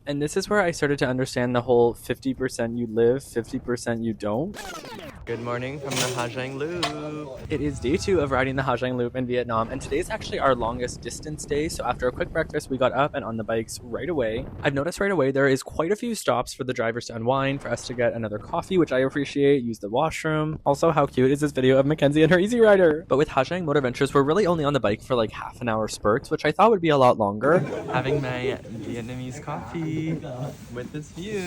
And this is where I started to understand the whole 50% you live, 50% you don't. Good morning from the Ha Giang Loop. It is day 2 of riding the Ha Giang Loop in Vietnam, and today is actually our longest distance day, so after a quick breakfast, we got up and on the bikes right away. I've noticed right away there is quite a few stops for the drivers to unwind, for us to get another coffee, which I appreciate, use the washroom. Also, how cute is this video of Mackenzie and her Easy Rider? But with Ha Giang Motor Ventures, we're really only on the bike for like half an hour spurts, which I thought would be a lot longer. Having my Vietnamese coffee with this view.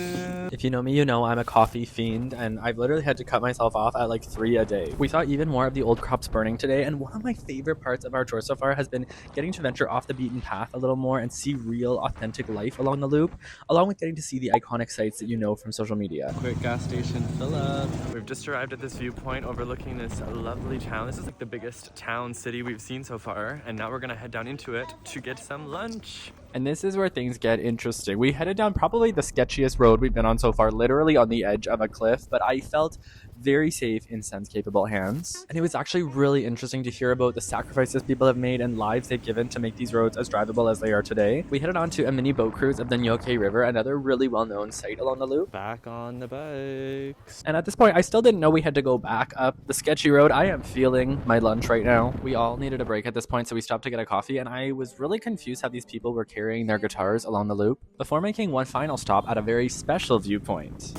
If you know me, you know I'm a coffee fiend, and I've literally had to cut myself off at like 3 a day. We saw even more of the old crops burning today, and one of my favorite parts of our tour so far has been getting to venture off the beaten path a little more and see real, authentic life along the loop, along with getting to see the iconic sites that you know from social media. Quick gas station fill up. We've just arrived at this viewpoint overlooking this lovely town. This is like the biggest town city we've seen so far, and now we're gonna head down into it to get some lunch. And this is where things get interesting. We headed down probably the sketchiest road we've been on so far, literally on the edge of a cliff, but I felt very safe in Sen's capable hands. And it was actually really interesting to hear about the sacrifices people have made and lives they've given to make these roads as drivable as they are today. We headed on to a mini boat cruise of the Nho Kay River, another really well-known site along the loop. Back on the bikes. And at this point, I still didn't know we had to go back up the sketchy road. I am feeling my lunch right now. We all needed a break at this point, so we stopped to get a coffee, and I was really confused how these people were carrying their guitars along the loop before making one final stop at a very special viewpoint.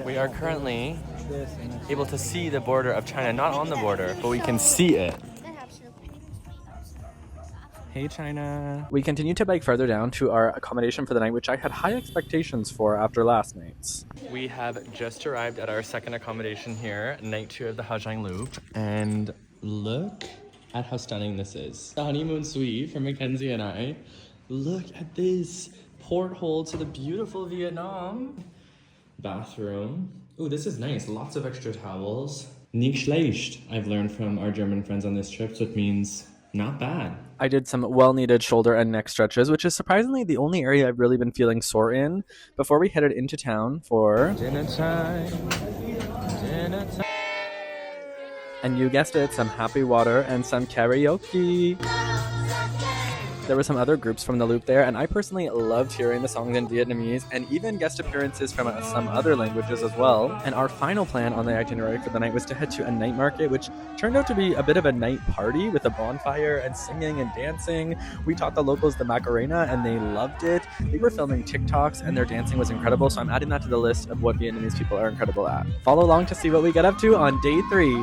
We are currently able to see the border of China, not on the border, but we can see it. Hey China. We continued to bike further down to our accommodation for the night, which I had high expectations for after last night's. We have just arrived at our second accommodation here, night 2 of the Ha Giang Loop, and look at how stunning this is. The honeymoon suite for Mackenzie and I. Look at this porthole to the beautiful Vietnam. Bathroom. Ooh, this is nice. Lots of extra towels. Nicht schlecht, I've learned from our German friends on this trip, so it means not bad. I did some well-needed shoulder and neck stretches, which is surprisingly the only area I've really been feeling sore in, before we headed into town for Dinner time. Dinner time. And you guessed it, some happy water and some karaoke. There were some other groups from the loop there, and I personally loved hearing the songs in Vietnamese and even guest appearances from some other languages as well. And our final plan on the itinerary for the night was to head to a night market, which turned out to be a bit of a night party with a bonfire and singing and dancing. We taught the locals the Macarena and they loved it. They were filming TikToks and their dancing was incredible, so I'm adding that to the list of what Vietnamese people are incredible at. Follow along to see what we get up to on day 3.